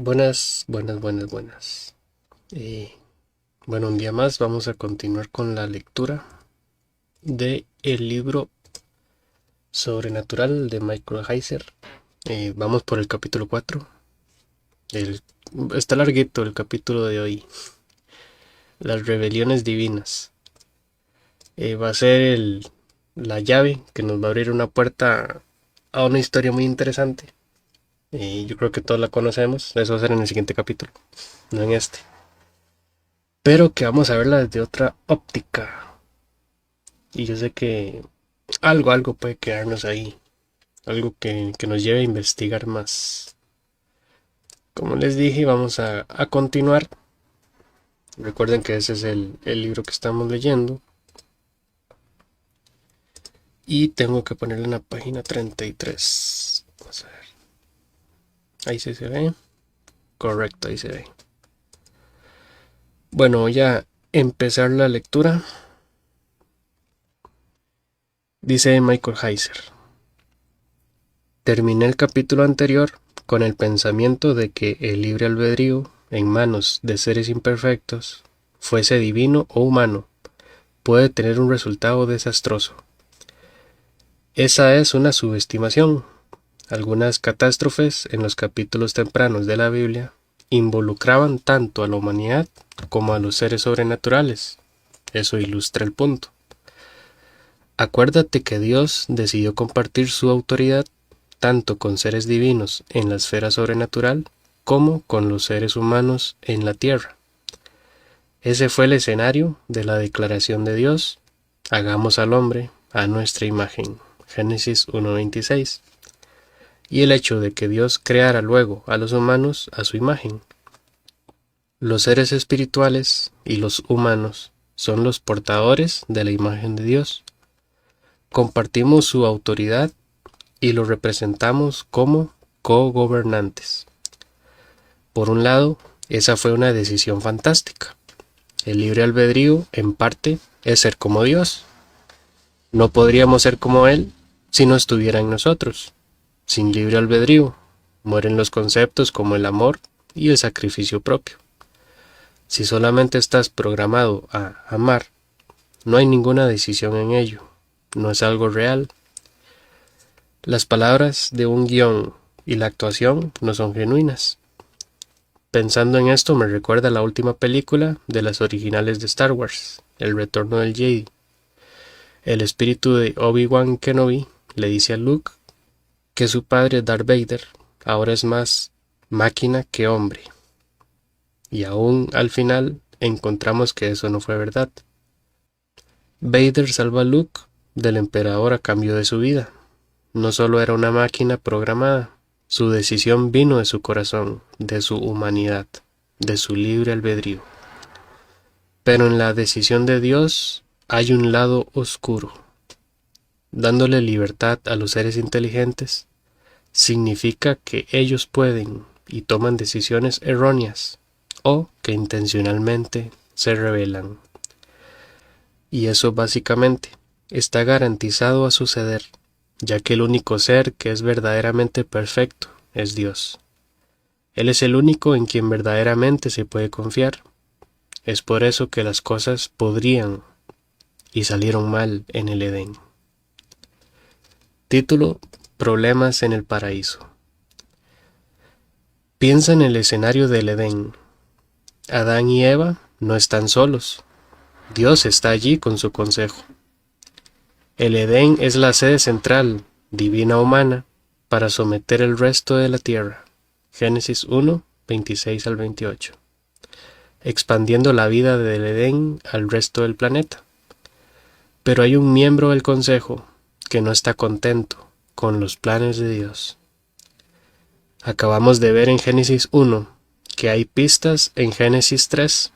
Buenas, buenas, buenas, buenas. Eh, bueno, un día más vamos a continuar con la lectura de el libro Sobrenatural de Michael Heiser. Vamos por el capítulo 4. El, Está larguito el capítulo de hoy. Las rebeliones divinas. Va a ser la llave que nos va a abrir una puerta a una historia muy interesante. Yo creo que todos la conocemos. Eso va a ser en el siguiente capítulo, no en este. Pero que vamos a verla desde otra óptica. Y yo sé que algo puede quedarnos ahí. Algo que nos lleve a investigar más. Como les dije, vamos a continuar. Recuerden que ese es el libro que estamos leyendo. Y tengo que ponerle en la página 33. Vamos a ver. Ahí sí se ve. Correcto, ahí se ve. Bueno, voy a empezar la lectura. Dice Michael Heiser. Terminé el capítulo anterior con el pensamiento de que el libre albedrío, en manos de seres imperfectos, fuese divino o humano, puede tener un resultado desastroso. Esa es una subestimación. Algunas catástrofes en los capítulos tempranos de la Biblia involucraban tanto a la humanidad como a los seres sobrenaturales. Eso ilustra el punto. Acuérdate que Dios decidió compartir su autoridad tanto con seres divinos en la esfera sobrenatural como con los seres humanos en la tierra. Ese fue el escenario de la declaración de Dios: hagamos al hombre a nuestra imagen. Génesis 1:26. Y el hecho de que Dios creara luego a los humanos a su imagen. Los seres espirituales y los humanos son los portadores de la imagen de Dios. Compartimos su autoridad y lo representamos como co-gobernantes. Por un lado, esa fue una decisión fantástica. El libre albedrío, en parte, es ser como Dios. No podríamos ser como Él si no estuviera en nosotros. Sin libre albedrío, mueren los conceptos como el amor y el sacrificio propio. Si solamente estás programado a amar, no hay ninguna decisión en ello. No es algo real. Las palabras de un guión y la actuación no son genuinas. Pensando en esto me recuerda la última película de las originales de Star Wars, El Retorno del Jedi. El espíritu de Obi-Wan Kenobi le dice a Luke que su padre Darth Vader ahora es más máquina que hombre. Y aún al final encontramos que eso no fue verdad. Vader salva a Luke del emperador a cambio de su vida. No solo era una máquina programada, su decisión vino de su corazón, de su humanidad, de su libre albedrío. Pero en la decisión de Dios hay un lado oscuro. Dándole libertad a los seres inteligentes, significa que ellos pueden y toman decisiones erróneas o que intencionalmente se rebelan. Y eso básicamente está garantizado a suceder, ya que el único ser que es verdaderamente perfecto es Dios. Él es el único en quien verdaderamente se puede confiar. Es por eso que las cosas podrían y salieron mal en el Edén. Título: Problemas en el paraíso. Piensa en el escenario del Edén. Adán y Eva no están solos. Dios está allí con su consejo. El Edén es la sede central, divina humana, para someter el resto de la tierra. Génesis 1, 26 al 28. Expandiendo la vida del Edén al resto del planeta. Pero hay un miembro del consejo que no está contento con los planes de Dios. Acabamos de ver en Génesis 1 que hay pistas en Génesis 3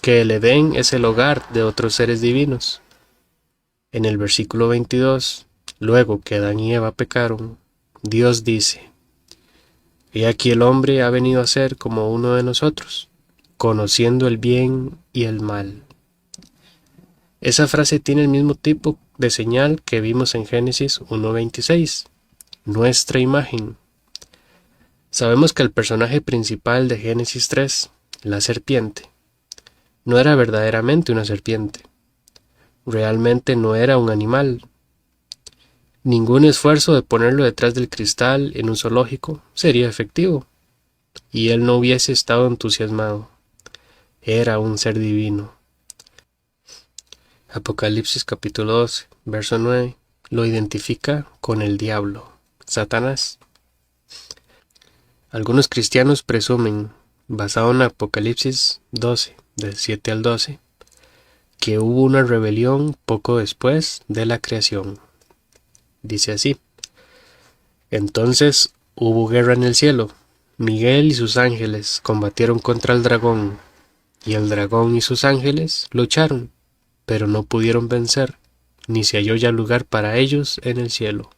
que el Edén es el hogar de otros seres divinos. En el versículo 22, luego que Adán y Eva pecaron, Dios dice: He aquí el hombre ha venido a ser como uno de nosotros, conociendo el bien y el mal. Esa frase tiene el mismo tipo de señal que vimos en Génesis 1:26, nuestra imagen. Sabemos que el personaje principal de Génesis 3, la serpiente, no era verdaderamente una serpiente. Realmente no era un animal. Ningún esfuerzo de ponerlo detrás del cristal en un zoológico sería efectivo, y él no hubiese estado entusiasmado. Era un ser divino. Apocalipsis capítulo 12, verso 9, lo identifica con el diablo, Satanás. Algunos cristianos presumen, basado en Apocalipsis 12, del 7 al 12, que hubo una rebelión poco después de la creación. Dice así: entonces hubo guerra en el cielo. Miguel y sus ángeles combatieron contra el dragón, y el dragón y sus ángeles lucharon, pero no pudieron vencer, ni se halló ya lugar para ellos en el cielo.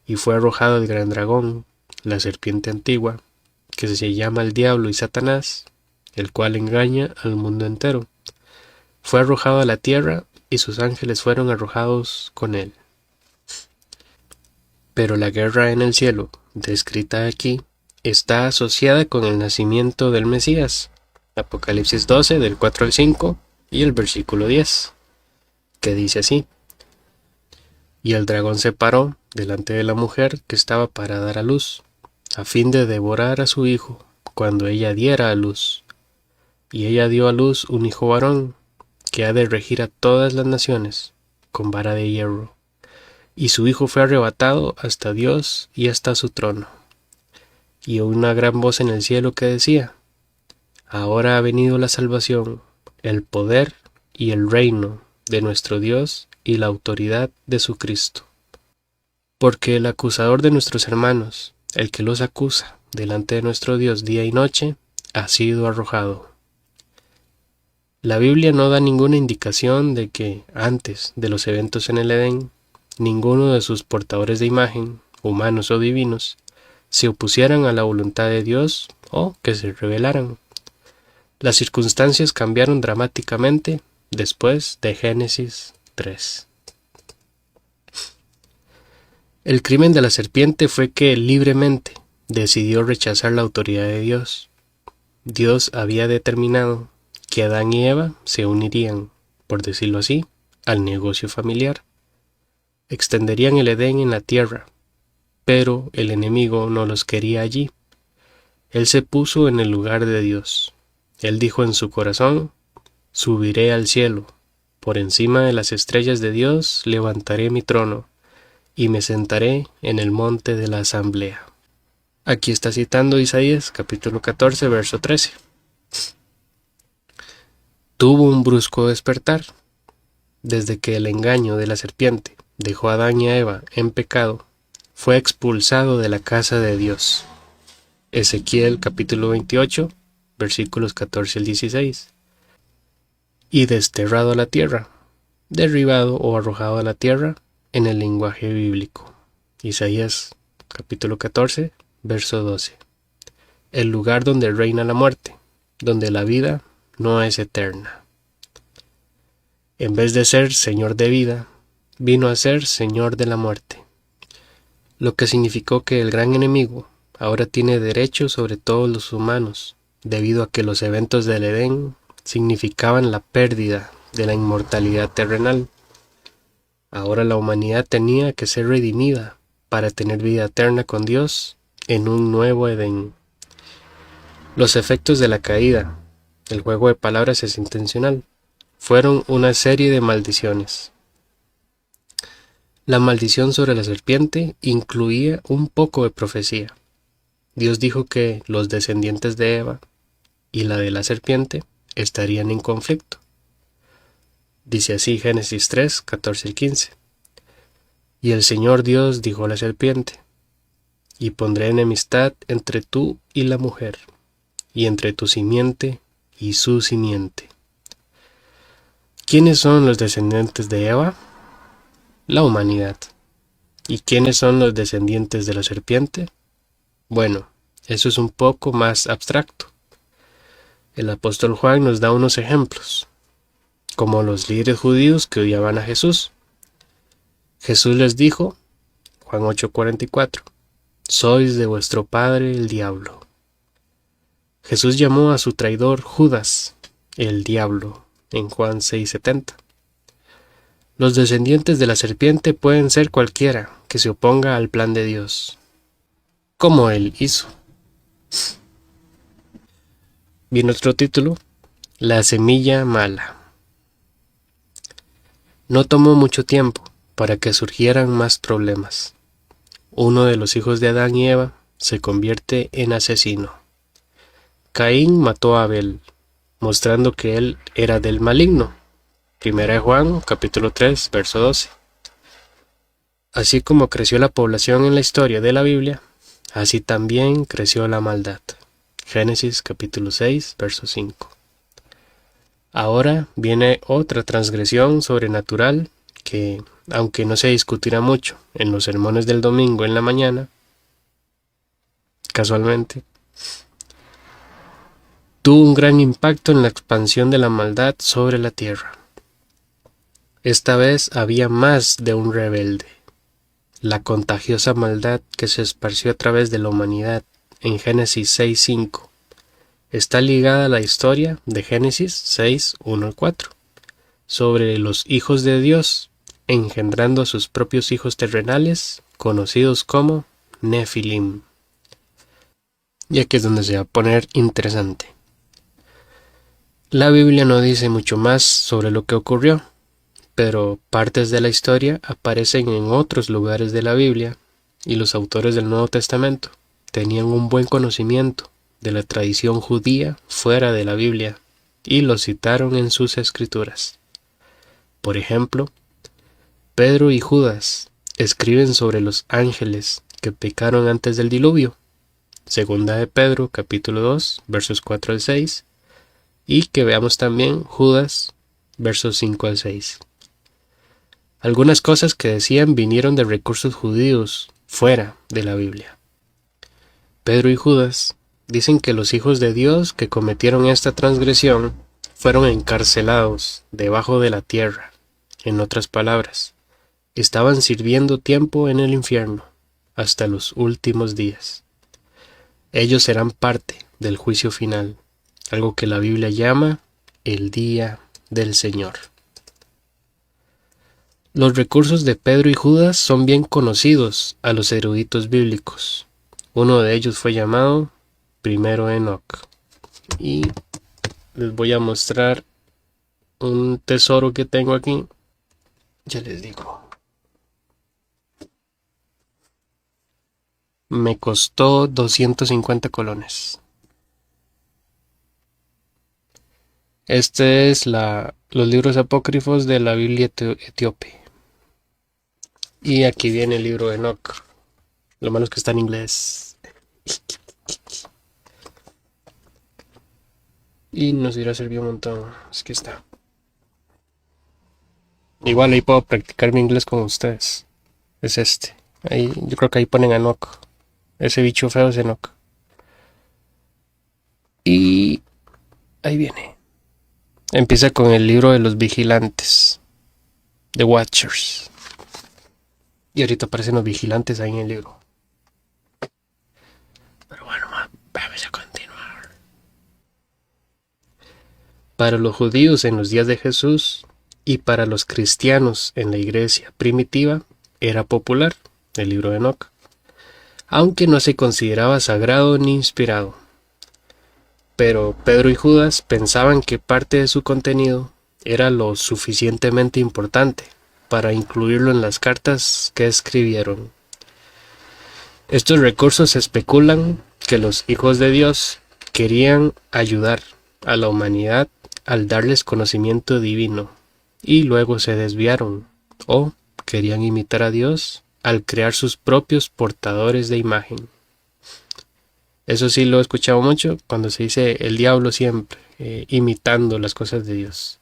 Y fue arrojado el gran dragón, la serpiente antigua, que se llama el diablo y Satanás, el cual engaña al mundo entero. Fue arrojado a la tierra, y sus ángeles fueron arrojados con él. Pero la guerra en el cielo, descrita aquí, está asociada con el nacimiento del Mesías. Apocalipsis 12, del 4 al 5, y el versículo 10, que dice así: y el dragón se paró delante de la mujer que estaba para dar a luz, a fin de devorar a su hijo cuando ella diera a luz. Y ella dio a luz un hijo varón, que ha de regir a todas las naciones, con vara de hierro. Y su hijo fue arrebatado hasta Dios y hasta su trono. Y una gran voz en el cielo que decía: ahora ha venido la salvación, el poder y el reino de nuestro Dios y la autoridad de su Cristo. Porque el acusador de nuestros hermanos, el que los acusa delante de nuestro Dios día y noche, ha sido arrojado. La Biblia no da ninguna indicación de que, antes de los eventos en el Edén, ninguno de sus portadores de imagen, humanos o divinos, se opusieran a la voluntad de Dios o que se rebelaran. Las circunstancias cambiaron dramáticamente después de Génesis 3. El crimen de la serpiente fue que libremente decidió rechazar la autoridad de Dios. Dios había determinado que Adán y Eva se unirían, por decirlo así, al negocio familiar. Extenderían el Edén en la tierra, pero el enemigo no los quería allí. Él se puso en el lugar de Dios. Él dijo en su corazón: subiré al cielo, por encima de las estrellas de Dios levantaré mi trono, y me sentaré en el monte de la asamblea. Aquí está citando Isaías capítulo 14, verso 13. Tuvo un brusco despertar. Desde que el engaño de la serpiente dejó a Adán y a Eva en pecado, fue expulsado de la casa de Dios. Ezequiel capítulo 28, versículos 14 al 16. Y desterrado a la tierra, derribado o arrojado a la tierra en el lenguaje bíblico. Isaías capítulo 14, verso 12. El lugar donde reina la muerte, donde la vida no es eterna. En vez de ser Señor de vida, vino a ser Señor de la muerte, lo que significó que el gran enemigo ahora tiene derecho sobre todos los humanos, debido a que los eventos del Edén significaban la pérdida de la inmortalidad terrenal. Ahora la humanidad tenía que ser redimida para tener vida eterna con Dios en un nuevo Edén. Los efectos de la caída, el juego de palabras es intencional, fueron una serie de maldiciones. La maldición sobre la serpiente incluía un poco de profecía. Dios dijo que los descendientes de Eva y la de la serpiente estarían en conflicto. Dice así Génesis 3, 14 y 15. Y el Señor Dios dijo a la serpiente: y pondré enemistad entre tú y la mujer, y entre tu simiente y su simiente. ¿Quiénes son los descendientes de Eva? La humanidad. ¿Y quiénes son los descendientes de la serpiente? Bueno, eso es un poco más abstracto. El apóstol Juan nos da unos ejemplos, como los líderes judíos que odiaban a Jesús. Jesús les dijo, Juan 8:44, sois de vuestro padre el diablo. Jesús llamó a su traidor Judas el diablo en Juan 6:70. Los descendientes de la serpiente pueden ser cualquiera que se oponga al plan de Dios, como él hizo. Viene otro título, La semilla mala. No tomó mucho tiempo para que surgieran más problemas. Uno de los hijos de Adán y Eva se convierte en asesino. Caín mató a Abel, mostrando que él era del maligno. Primera de Juan, capítulo 3, verso 12. Así como creció la población en la historia de la Biblia, así también creció la maldad. Génesis capítulo 6, verso 5. Ahora viene otra transgresión sobrenatural que, aunque no se discutirá mucho en los sermones del domingo en la mañana, casualmente, tuvo un gran impacto en la expansión de la maldad sobre la tierra. Esta vez había más de un rebelde. La contagiosa maldad que se esparció a través de la humanidad en Génesis 6:5 está ligada a la historia de Génesis 6:1-4 sobre los hijos de Dios engendrando a sus propios hijos terrenales conocidos como Nefilim. Y aquí es donde se va a poner interesante. La Biblia no dice mucho más sobre lo que ocurrió, pero partes de la historia aparecen en otros lugares de la Biblia y los autores del Nuevo Testamento tenían un buen conocimiento de la tradición judía fuera de la Biblia y lo citaron en sus escrituras. Por ejemplo, Pedro y Judas escriben sobre los ángeles que pecaron antes del diluvio. Segunda de Pedro, capítulo 2, versos 4 al 6, y que veamos también Judas, versos 5 al 6. Algunas cosas que decían vinieron de recursos judíos fuera de la Biblia. Pedro y Judas dicen que los hijos de Dios que cometieron esta transgresión fueron encarcelados debajo de la tierra. En otras palabras, estaban sirviendo tiempo en el infierno hasta los últimos días. Ellos serán parte del juicio final, algo que la Biblia llama el día del Señor. Los recursos de Pedro y Judas son bien conocidos a los eruditos bíblicos. Uno de ellos fue llamado Primero Enoc. Y les voy a mostrar un tesoro que tengo aquí. Ya les digo. Me costó 250 colones. Este es los libros apócrifos de la Biblia etíope. Y aquí viene el libro de Enoc. Lo malo es que está en inglés. Y nos irá a servir un montón. Es que está. Igual ahí puedo practicar mi inglés con ustedes. Es este. Ahí, yo creo que ahí ponen Enoc. Ese bicho feo es Enoc. Y ahí viene. Empieza con el libro de los vigilantes. The Watchers. Y ahorita aparecen los vigilantes ahí en el libro. Pero bueno, vamos a continuar. Para los judíos en los días de Jesús y para los cristianos en la iglesia primitiva era popular el libro de Enoc, aunque no se consideraba sagrado ni inspirado. Pero Pedro y Judas pensaban que parte de su contenido era lo suficientemente importante para incluirlo en las cartas que escribieron. Estos recursos especulan que los hijos de Dios querían ayudar a la humanidad al darles conocimiento divino y luego se desviaron, o querían imitar a Dios al crear sus propios portadores de imagen. Eso sí lo he escuchado mucho cuando se dice el diablo siempre, imitando las cosas de Dios.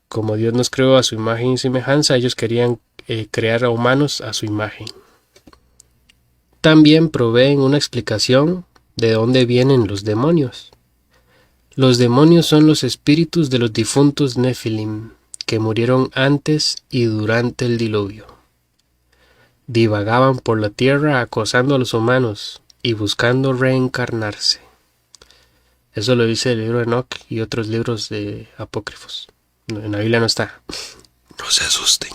Como Dios nos creó a su imagen y semejanza, ellos querían crear a humanos a su imagen. También proveen una explicación de dónde vienen los demonios. Los demonios son los espíritus de los difuntos Nefilim, que murieron antes y durante el diluvio. divagaban por la tierra acosando a los humanos y buscando reencarnarse. Eso lo dice el libro de Enoch y otros libros de apócrifos. En la Biblia no está. No se asusten.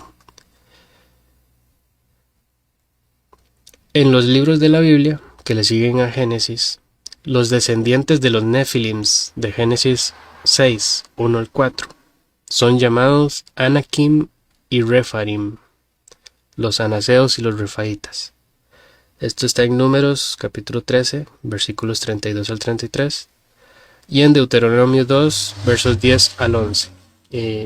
En los libros de la Biblia que le siguen a Génesis, los descendientes de los Nefilims de Génesis 6, 1 al 4, son llamados Anakim y Refaim, los anaseos y los refaitas. Esto está en Números capítulo 13, versículos 32 al 33, y en Deuteronomio 2, versos 10 al 11.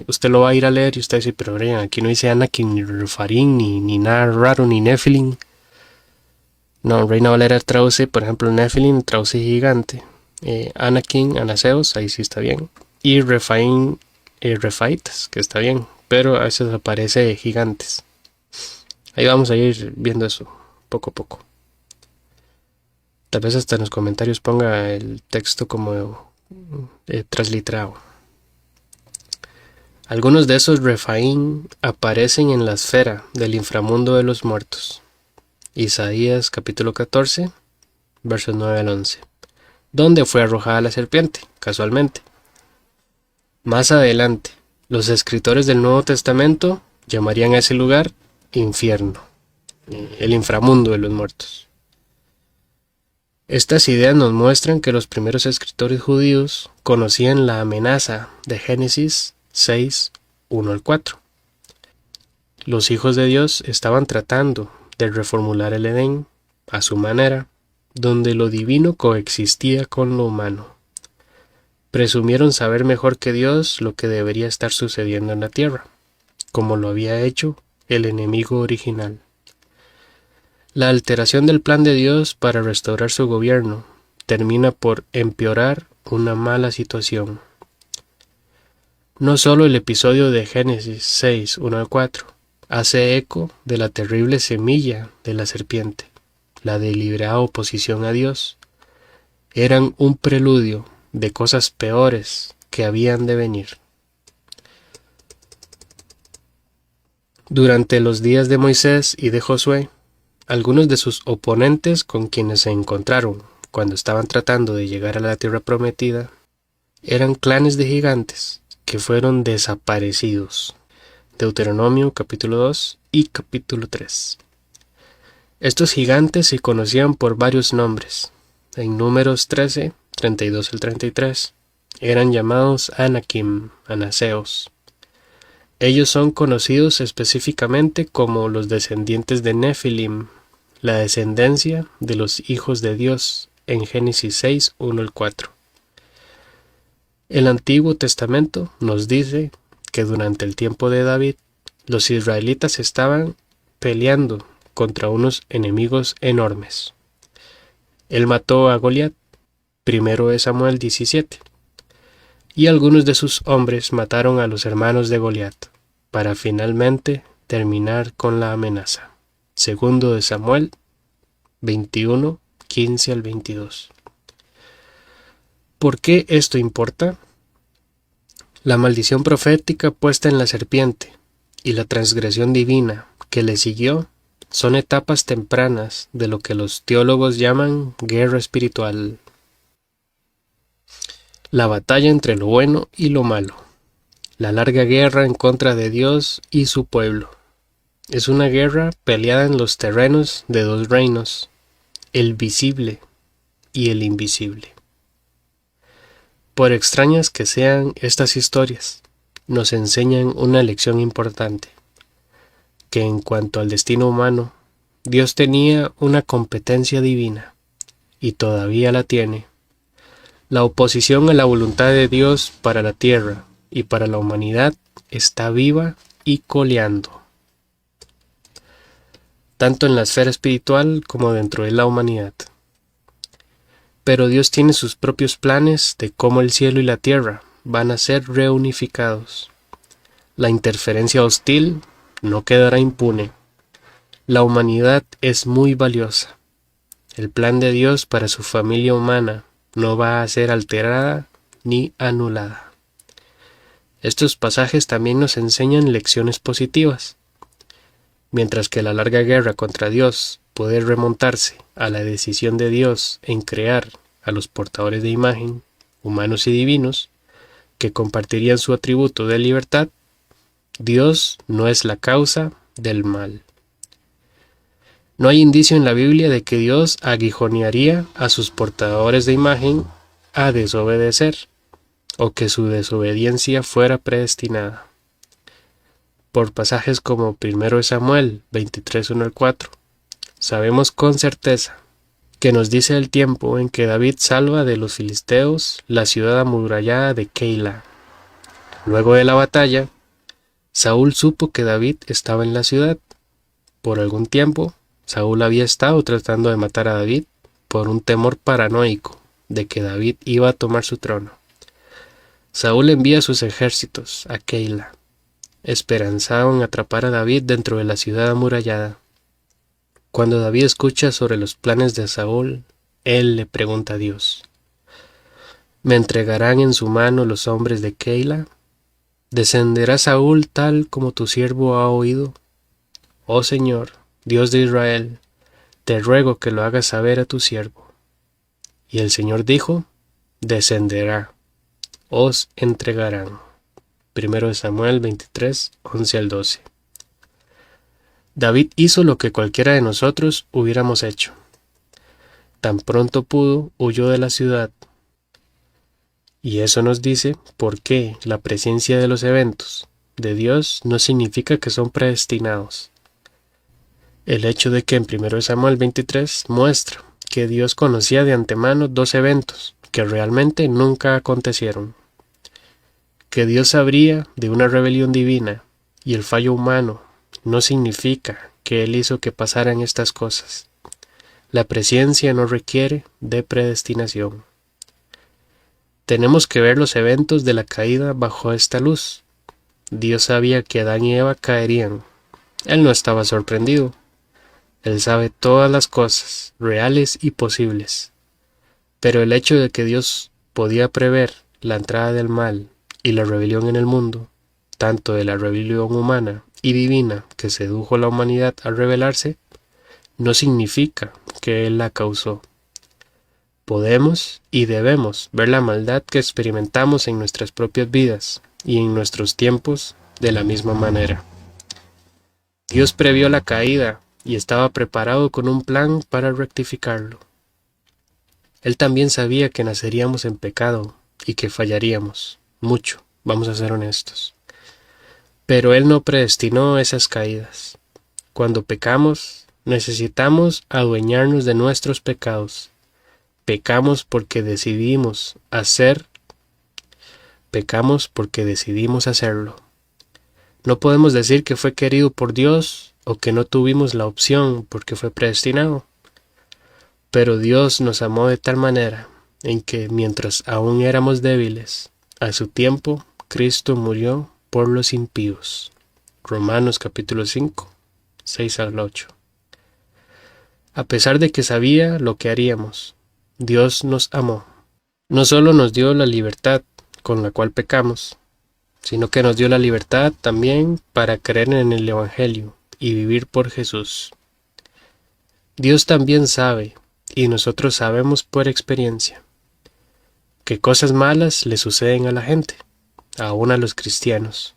Usted lo va a ir a leer y usted dice, pero Brian, aquí no dice Anakim ni Refaim, ni nada raro, ni Nefilim. No, Reina Valera traduce, por ejemplo, Nephilim traduce gigante. Anakim, anaseos, ahí sí está bien. Y Refaim, refaitas, que está bien. Pero a veces aparece gigantes. Ahí vamos a ir viendo eso, poco a poco. Tal vez hasta en los comentarios ponga el texto como transliterado. Algunos de esos Refaim aparecen en la esfera del inframundo de los muertos. Isaías capítulo 14, versos 9 al 11, donde fue arrojada la serpiente, casualmente. Más adelante, los escritores del Nuevo Testamento llamarían a ese lugar infierno, el inframundo de los muertos. Estas ideas nos muestran que los primeros escritores judíos conocían la amenaza de Génesis 6, 1 al 4. Los hijos de Dios estaban tratando de reformular el Edén a su manera, donde lo divino coexistía con lo humano. Presumieron saber mejor que Dios lo que debería estar sucediendo en la tierra, como lo había hecho el enemigo original. La alteración del plan de Dios para restaurar su gobierno termina por empeorar una mala situación. No solo el episodio de Génesis 6, 1 al 4, hace eco de la terrible semilla de la serpiente, la deliberada oposición a Dios. Eran un preludio de cosas peores que habían de venir. Durante los días de Moisés y de Josué, algunos de sus oponentes con quienes se encontraron cuando estaban tratando de llegar a la tierra prometida eran clanes de gigantes que fueron desaparecidos. Deuteronomio capítulo 2 y capítulo 3. Estos gigantes se conocían por varios nombres. En Números 13, 32 al 33, eran llamados Anakim, anaseos. Ellos son conocidos específicamente como los descendientes de Nefilim, la descendencia de los hijos de Dios, en Génesis 6, 1 al 4. El Antiguo Testamento nos dice que durante el tiempo de David, los israelitas estaban peleando contra unos enemigos enormes. Él mató a Goliat, primero de Samuel 17, y algunos de sus hombres mataron a los hermanos de Goliat, para finalmente terminar con la amenaza. Segundo de Samuel 21, 15 al 22. ¿Por qué esto importa? La maldición profética puesta en la serpiente y la transgresión divina que le siguió son etapas tempranas de lo que los teólogos llaman guerra espiritual. La batalla entre lo bueno y lo malo. La larga guerra en contra de Dios y su pueblo. Es una guerra peleada en los terrenos de dos reinos, el visible y el invisible. Por extrañas que sean estas historias, nos enseñan una lección importante, que en cuanto al destino humano, Dios tenía una competencia divina, y todavía la tiene. La oposición a la voluntad de Dios para la tierra y para la humanidad está viva y coleando, tanto en la esfera espiritual como dentro de la humanidad. Pero Dios tiene sus propios planes de cómo el cielo y la tierra van a ser reunificados. La interferencia hostil no quedará impune. La humanidad es muy valiosa. El plan de Dios para su familia humana no va a ser alterada ni anulada. Estos pasajes también nos enseñan lecciones positivas. Mientras que la larga guerra contra Dios puede remontarse a la decisión de Dios en crear a los portadores de imagen, humanos y divinos, que compartirían su atributo de libertad, Dios no es la causa del mal. No hay indicio en la Biblia de que Dios aguijonearía a sus portadores de imagen a desobedecer, o que su desobediencia fuera predestinada. Por pasajes como 1 Samuel 23, 1 al 4, sabemos con certeza que nos dice el tiempo en que David salva de los filisteos la ciudad amurallada de Keila. Luego de la batalla, Saúl supo que David estaba en la ciudad. Por algún tiempo, Saúl había estado tratando de matar a David por un temor paranoico de que David iba a tomar su trono. Saúl envía sus ejércitos a Keila, esperanzado en atrapar a David dentro de la ciudad amurallada. Cuando David escucha sobre los planes de Saúl, él le pregunta a Dios: ¿me entregarán en su mano los hombres de Keila? ¿Descenderá Saúl tal como tu siervo ha oído? Oh Señor, Dios de Israel, te ruego que lo hagas saber a tu siervo. Y el Señor dijo: descenderá, os entregarán. 1 Samuel 23, 11 al 12. David hizo lo que cualquiera de nosotros hubiéramos hecho. Tan pronto pudo, huyó de la ciudad. Y eso nos dice por qué la presencia de los eventos de Dios no significa que son predestinados. El hecho de que en 1 Samuel 23 muestra que Dios conocía de antemano dos eventos que realmente nunca acontecieron. Que Dios sabría de una rebelión divina y el fallo humano no significa que Él hizo que pasaran estas cosas. La presciencia no requiere de predestinación. Tenemos que ver los eventos de la caída bajo esta luz. Dios sabía que Adán y Eva caerían. Él no estaba sorprendido. Él sabe todas las cosas, reales y posibles. Pero el hecho de que Dios podía prever la entrada del mal y la rebelión en el mundo, tanto de la rebelión humana y divina que sedujo a la humanidad a rebelarse, no significa que Él la causó. Podemos y debemos ver la maldad que experimentamos en nuestras propias vidas y en nuestros tiempos de la misma manera. Dios previó la caída y estaba preparado con un plan para rectificarlo. Él también sabía que naceríamos en pecado y que fallaríamos mucho, vamos a ser honestos. Pero Él no predestinó esas caídas. Cuando pecamos, necesitamos adueñarnos de nuestros pecados. Pecamos porque decidimos hacerlo. No podemos decir que fue querido por Dios o que no tuvimos la opción porque fue predestinado. Pero Dios nos amó de tal manera en que mientras aún éramos débiles, a su tiempo Cristo murió por los impíos. Romanos capítulo 5, 6 al 8. A pesar de que sabía lo que haríamos, Dios nos amó. No solo nos dio la libertad con la cual pecamos, sino que nos dio la libertad también para creer en el Evangelio y vivir por Jesús. Dios también sabe, y nosotros sabemos por experiencia, que cosas malas le suceden a la gente, aún a los cristianos.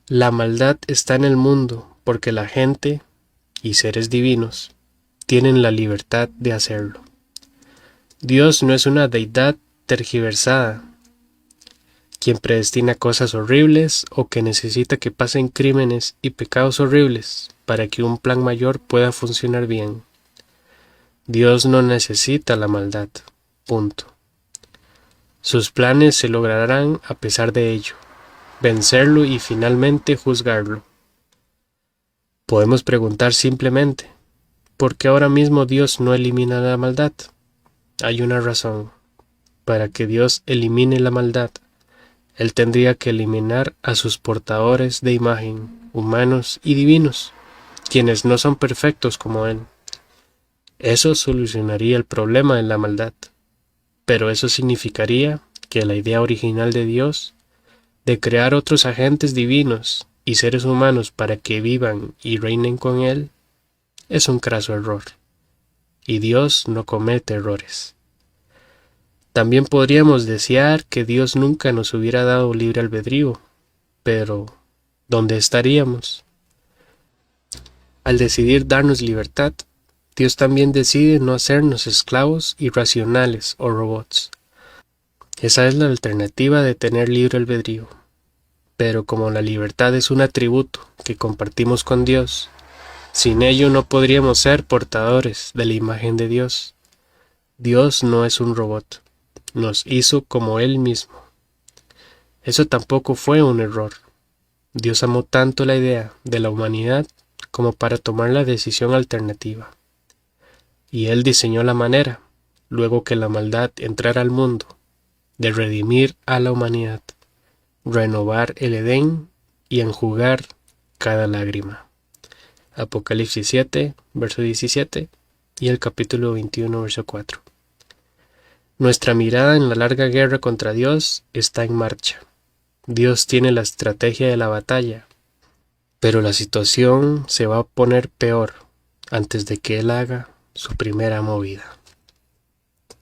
La maldad está en el mundo porque la gente y seres divinos tienen la libertad de hacerlo. Dios no es una deidad tergiversada, quien predestina cosas horribles o que necesita que pasen crímenes y pecados horribles para que un plan mayor pueda funcionar bien. Dios no necesita la maldad. Punto. Sus planes se lograrán a pesar de ello, vencerlo y finalmente juzgarlo. Podemos preguntar simplemente, ¿por qué ahora mismo Dios no elimina la maldad? Hay una razón. Para que Dios elimine la maldad, Él tendría que eliminar a sus portadores de imagen, humanos y divinos, quienes no son perfectos como Él. Eso solucionaría el problema de la maldad, pero eso significaría que la idea original de Dios, de crear otros agentes divinos y seres humanos para que vivan y reinen con Él, es un craso error. Y Dios no comete errores. También podríamos desear que Dios nunca nos hubiera dado libre albedrío, pero ¿dónde estaríamos? Al decidir darnos libertad, Dios también decide no hacernos esclavos irracionales o robots. Esa es la alternativa de tener libre albedrío. Pero como la libertad es un atributo que compartimos con Dios, sin ello no podríamos ser portadores de la imagen de Dios. Dios no es un robot, nos hizo como Él mismo. Eso tampoco fue un error. Dios amó tanto la idea de la humanidad como para tomar la decisión alternativa. Y Él diseñó la manera, luego que la maldad entrara al mundo, de redimir a la humanidad, renovar el Edén y enjugar cada lágrima. Apocalipsis 7, verso 17 y el capítulo 21, verso 4. Nuestra mirada en la larga guerra contra Dios está en marcha. Dios tiene la estrategia de la batalla, pero la situación se va a poner peor antes de que Él haga su primera movida.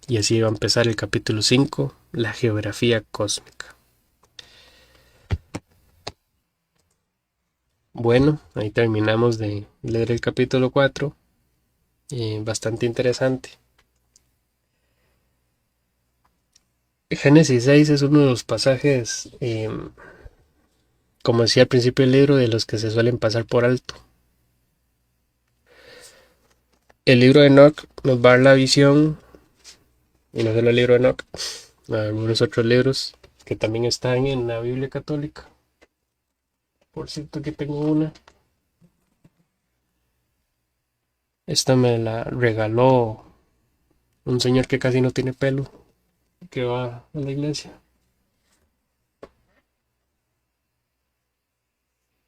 Y así va a empezar el capítulo 5, la geografía cósmica. Bueno, ahí terminamos de leer el capítulo 4, bastante interesante. Génesis 6 es uno de los pasajes, como decía al principio del libro, de los que se suelen pasar por alto. El libro de Enoch nos va a dar la visión, y no solo el libro de Enoch, algunos otros libros que también están en la Biblia católica. Por cierto que tengo una. Esta me la regaló un señor que casi no tiene pelo, que va a la iglesia.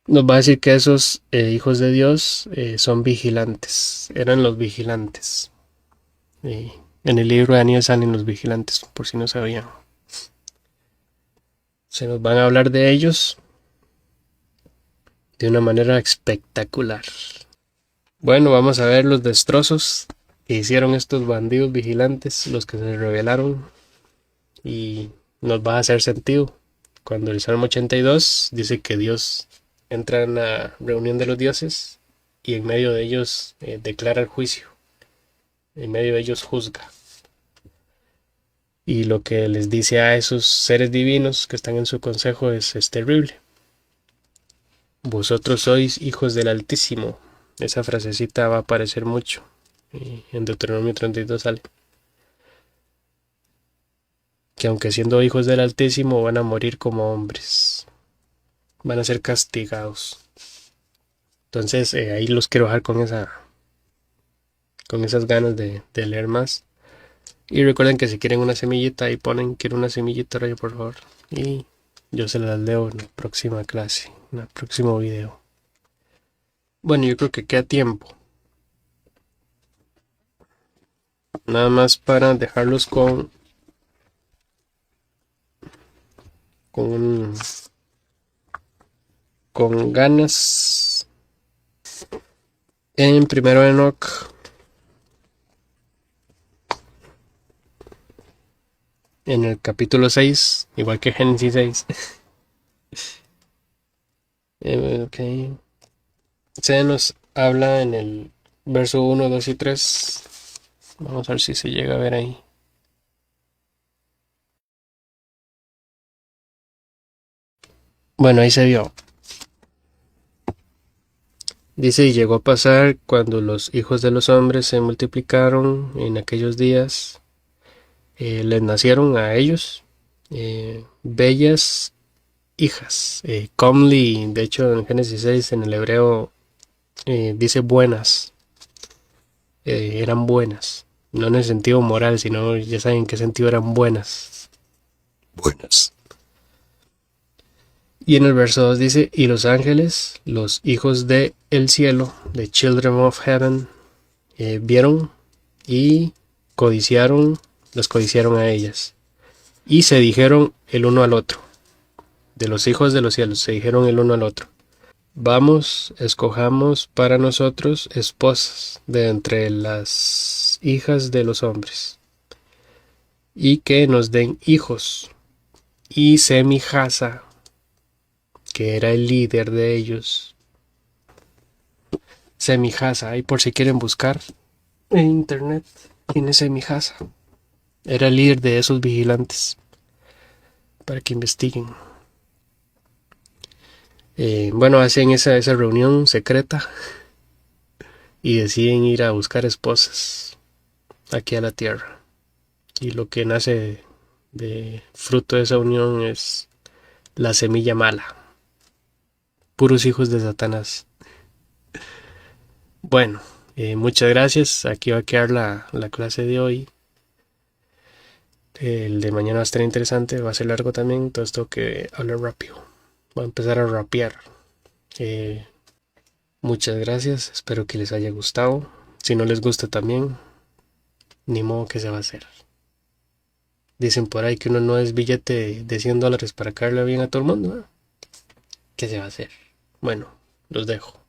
Nos va a decir que esos hijos de Dios son vigilantes, eran los vigilantes. En el libro de Daniel salen los vigilantes, por si no sabían. Se nos van a hablar de ellos de una manera espectacular. Bueno, vamos a ver los destrozos que hicieron estos bandidos vigilantes, los que se rebelaron, y nos va a hacer sentido cuando el Salmo 82 dice que Dios entra en la reunión de los dioses y en medio de ellos declara el juicio, en medio de ellos juzga. Y lo que les dice a esos seres divinos que están en su consejo es terrible. Vosotros sois hijos del Altísimo. Esa frasecita va a aparecer mucho. En Deuteronomio 32 sale. Que aunque siendo hijos del Altísimo van a morir como hombres. Van a ser castigados. Entonces ahí los quiero dejar con esas ganas de leer más. Y recuerden que si quieren una semillita, ahí ponen quiero una semillita, rayo, por favor. Y yo se las leo en la próxima clase, en el próximo video. Bueno, yo creo que queda tiempo. Nada más para dejarlos con ganas. En primero Enoch, en el capítulo 6, igual que Génesis 6. Okay. Se nos habla en el verso 1, 2 y 3. Vamos a ver si se llega a ver ahí. Bueno, ahí se vio. Dice, y llegó a pasar cuando los hijos de los hombres se multiplicaron en aquellos días, les nacieron a ellos bellas hijas, comely, de hecho en Génesis 6 en el hebreo dice buenas, eran buenas, no en el sentido moral, sino ya saben en qué sentido eran buenas. Y en el verso 2 dice, y los ángeles, los hijos de el cielo, the children of heaven, vieron y los codiciaron a ellas. Y se dijeron el uno al otro, de los hijos de los cielos, se dijeron el uno al otro, Vamos, escojamos para nosotros esposas de entre las hijas de los hombres, y que nos den hijos. Y Semijasa, que era el líder de ellos, Semijasa, ahí por si quieren buscar en internet, quién es Semijasa. Era el líder de esos vigilantes, para que investiguen. Bueno, hacen esa reunión secreta y deciden ir a buscar esposas aquí a la tierra. Y lo que nace de fruto de esa unión es la semilla mala. Puros hijos de Satanás. Bueno, muchas gracias. Aquí va a quedar la clase de hoy. El de mañana va a estar interesante, va a ser largo también, entonces tengo que hablar rápido. Voy a empezar a rapear. Muchas gracias, espero que les haya gustado. Si no les gusta también, ni modo que se va a hacer. Dicen por ahí que uno no es billete de $100 para caerle bien a todo el mundo, ¿eh? ¿Qué se va a hacer? Bueno, los dejo.